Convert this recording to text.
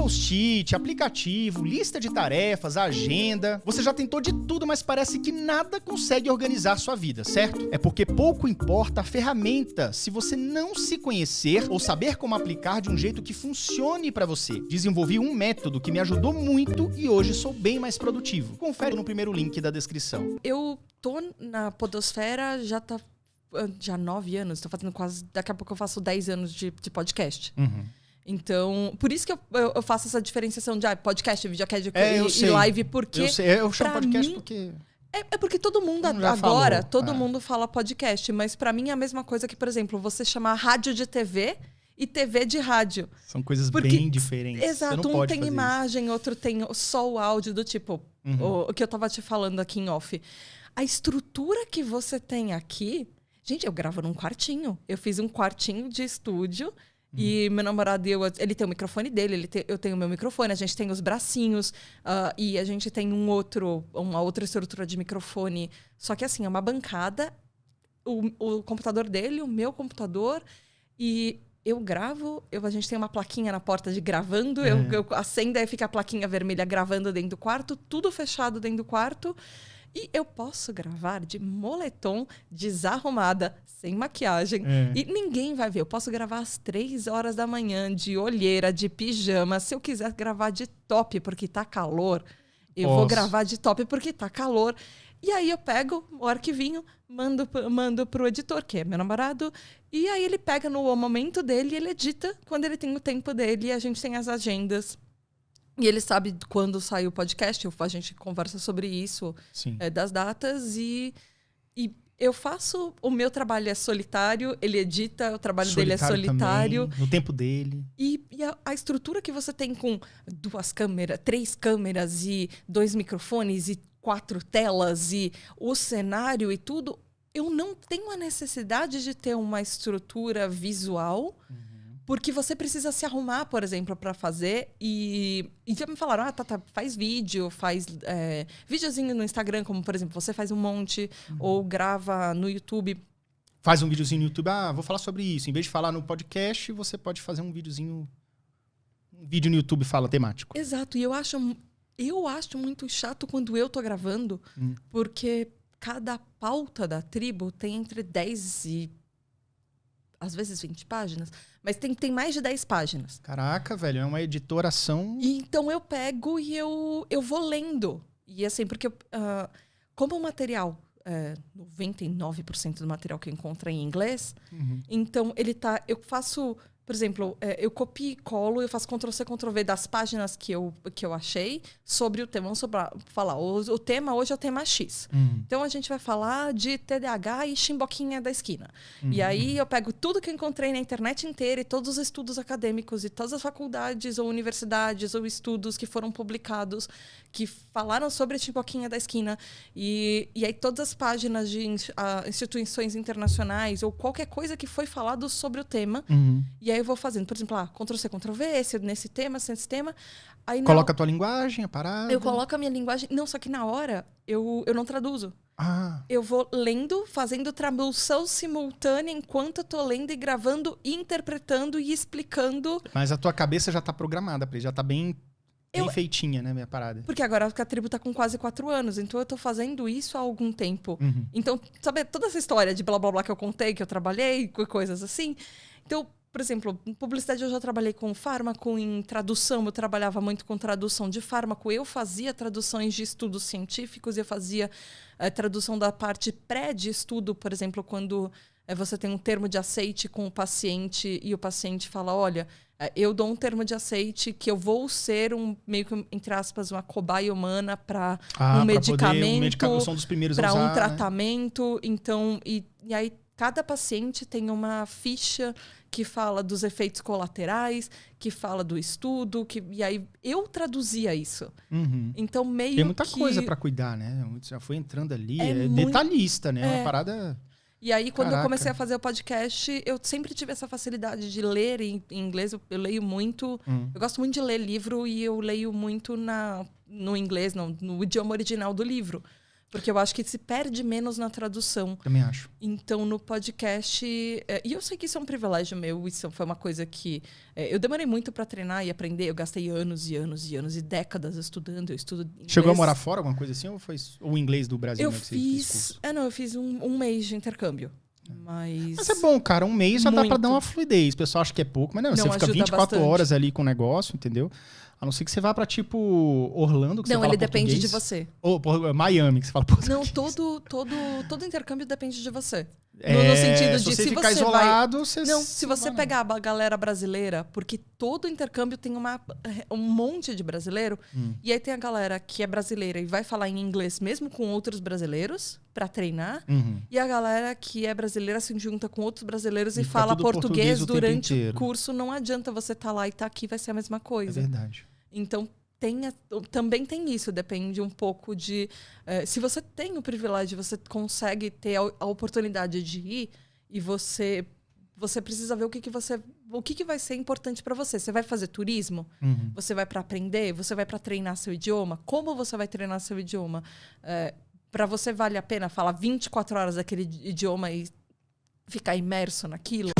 post-it, aplicativo, lista de tarefas, agenda. Você já tentou de tudo, mas parece que nada consegue organizar sua vida, certo? É porque pouco importa a ferramenta se você não se conhecer ou saber como aplicar de um jeito que funcione pra você. Desenvolvi um método que me ajudou muito e hoje sou bem mais produtivo. Confere no primeiro link da descrição. Eu tô na podosfera já 9 anos, tô fazendo quase... Daqui a pouco eu faço 10 anos de podcast. Uhum. Então, por isso que eu faço essa diferenciação de podcast, videocast e live, porque... Eu chamo podcast mim, porque... É porque todo mundo agora, todo mundo fala podcast, mas pra mim é a mesma coisa que, por exemplo, você chamar rádio de TV e TV de rádio. São coisas bem diferentes. Exato, um tem imagem, outro tem só o áudio, do tipo, o que eu tava te falando aqui em off. A estrutura que você tem aqui... Gente, eu gravo num quartinho. Eu fiz um quartinho de estúdio. E meu namorado, ele tem o microfone dele, eu tenho o meu microfone, a gente tem os bracinhos, e a gente tem uma outra estrutura de microfone. Só que assim, é uma bancada, o computador dele, o meu computador, e eu gravo, a gente tem uma plaquinha na porta de gravando, eu acendo e fica a plaquinha vermelha gravando dentro do quarto, tudo fechado dentro do quarto. E eu posso gravar de moletom, desarrumada, sem maquiagem. E ninguém vai ver. Eu posso gravar às 3 horas da manhã, de olheira, de pijama. Se eu quiser gravar de top porque tá calor, eu vou gravar de top porque tá calor. E aí eu pego o arquivinho, mando pro editor, que é meu namorado. E aí ele pega no momento dele e ele edita quando ele tem o tempo dele. E a gente tem as agendas. E ele sabe quando sai o podcast, a gente conversa sobre isso, das datas. E eu faço... O meu trabalho é solitário, ele edita, o trabalho dele é solitário. Também, no tempo dele. E a estrutura que você tem com 2 câmeras, 3 câmeras e 2 microfones e 4 telas e o cenário e tudo... Eu não tenho a necessidade de ter uma estrutura visual... Porque você precisa se arrumar, por exemplo, para fazer. E já me falaram, faz vídeo, faz videozinho no Instagram, como, por exemplo, você faz um monte, ou grava no YouTube. Faz um videozinho no YouTube, vou falar sobre isso. Em vez de falar no podcast, você pode fazer um videozinho... Um vídeo no YouTube fala temático. Exato, e eu acho muito chato quando eu tô gravando, porque cada pauta da tribo tem entre 10 e... às vezes 20 páginas, mas tem mais de 10 páginas. Caraca, velho, é uma editoração... E então eu pego e eu vou lendo. E assim, porque como o material, 99% do material que eu encontro é em inglês, então eu faço... Por exemplo, eu copio e colo, eu faço Ctrl-C, Ctrl-V das páginas que eu achei sobre o tema. Vamos falar, o tema hoje é o tema X. Então, a gente vai falar de TDAH e chimboquinha da esquina. E aí, eu pego tudo que eu encontrei na internet inteira e todos os estudos acadêmicos e todas as faculdades ou universidades ou estudos que foram publicados que falaram sobre a chimboquinha da esquina. E aí, todas as páginas de instituições internacionais ou qualquer coisa que foi falado sobre o tema. E aí eu vou fazendo, por exemplo, Ctrl-C, Ctrl-V, nesse tema. Aí, coloca a tua linguagem, a parada. Eu coloco a minha linguagem. Não, só que na hora eu não traduzo. Eu vou lendo, fazendo tradução simultânea enquanto eu tô lendo e gravando, e interpretando e explicando. Mas a tua cabeça já tá programada, já tá bem feitinha, né, minha parada? Porque agora a tribo tá com quase 4 anos, então eu tô fazendo isso há algum tempo. Então, sabe, toda essa história de blá blá blá que eu contei, que eu trabalhei, coisas assim. Então, por exemplo, em publicidade eu já trabalhei com fármaco, em tradução eu trabalhava muito com tradução de fármaco. Eu fazia traduções de estudos científicos, eu fazia tradução da parte pré de estudo, por exemplo, quando você tem um termo de aceite com o paciente e o paciente fala, olha, eu dou um termo de aceite que eu vou ser meio que, entre aspas, uma cobaia humana para um medicamento, para um tratamento. Então, e aí cada paciente tem uma ficha que fala dos efeitos colaterais, que fala do estudo, e aí eu traduzia isso. Então, meio tem muita coisa para cuidar, né? Já foi entrando ali, detalhista, né? Uma parada... E aí, quando eu comecei a fazer o podcast, eu sempre tive essa facilidade de ler em inglês. Eu leio muito. Eu gosto muito de ler livro e eu leio muito no inglês, no idioma original do livro. Porque eu acho que se perde menos na tradução. Também acho. Então, no podcast... e eu sei que isso é um privilégio meu. Isso foi uma coisa que... eu demorei muito para treinar e aprender. Eu gastei anos e anos e anos e décadas estudando. Eu estudo inglês. Chegou a morar fora, alguma coisa assim? Ou foi o inglês do Brasil? Eu fiz... eu fiz um mês de intercâmbio. Mas é bom, cara. Um mês já dá pra Muito. dar uma fluidez. O pessoal acha que é pouco, mas não. Você fica ajuda 24 bastante. horas ali com o negócio, entendeu? A não ser que você vá pra, tipo, Orlando, que você Não, fala ele depende português. de você. Ou Miami, que você fala português. Não, todo intercâmbio depende de você. No sentido se de você se ficar você isolado, vai... você... Não, se você pegar a galera brasileira, porque todo intercâmbio tem um monte de brasileiro, e aí tem a galera que é brasileira e vai falar em inglês mesmo com outros brasileiros pra treinar, e a galera que é brasileira se junta com outros brasileiros e fica fala tudo português o tempo durante inteiro. o curso. Não adianta você estar lá e estar aqui, vai ser a mesma coisa. É verdade. Então, também tem isso, depende um pouco de... se você tem o privilégio, você consegue ter a oportunidade de ir e você precisa ver o que vai ser importante para você. Você vai fazer turismo? Você vai para aprender? Você vai para treinar seu idioma? Como você vai treinar seu idioma? Para você vale a pena falar 24 horas daquele idioma e ficar imerso naquilo?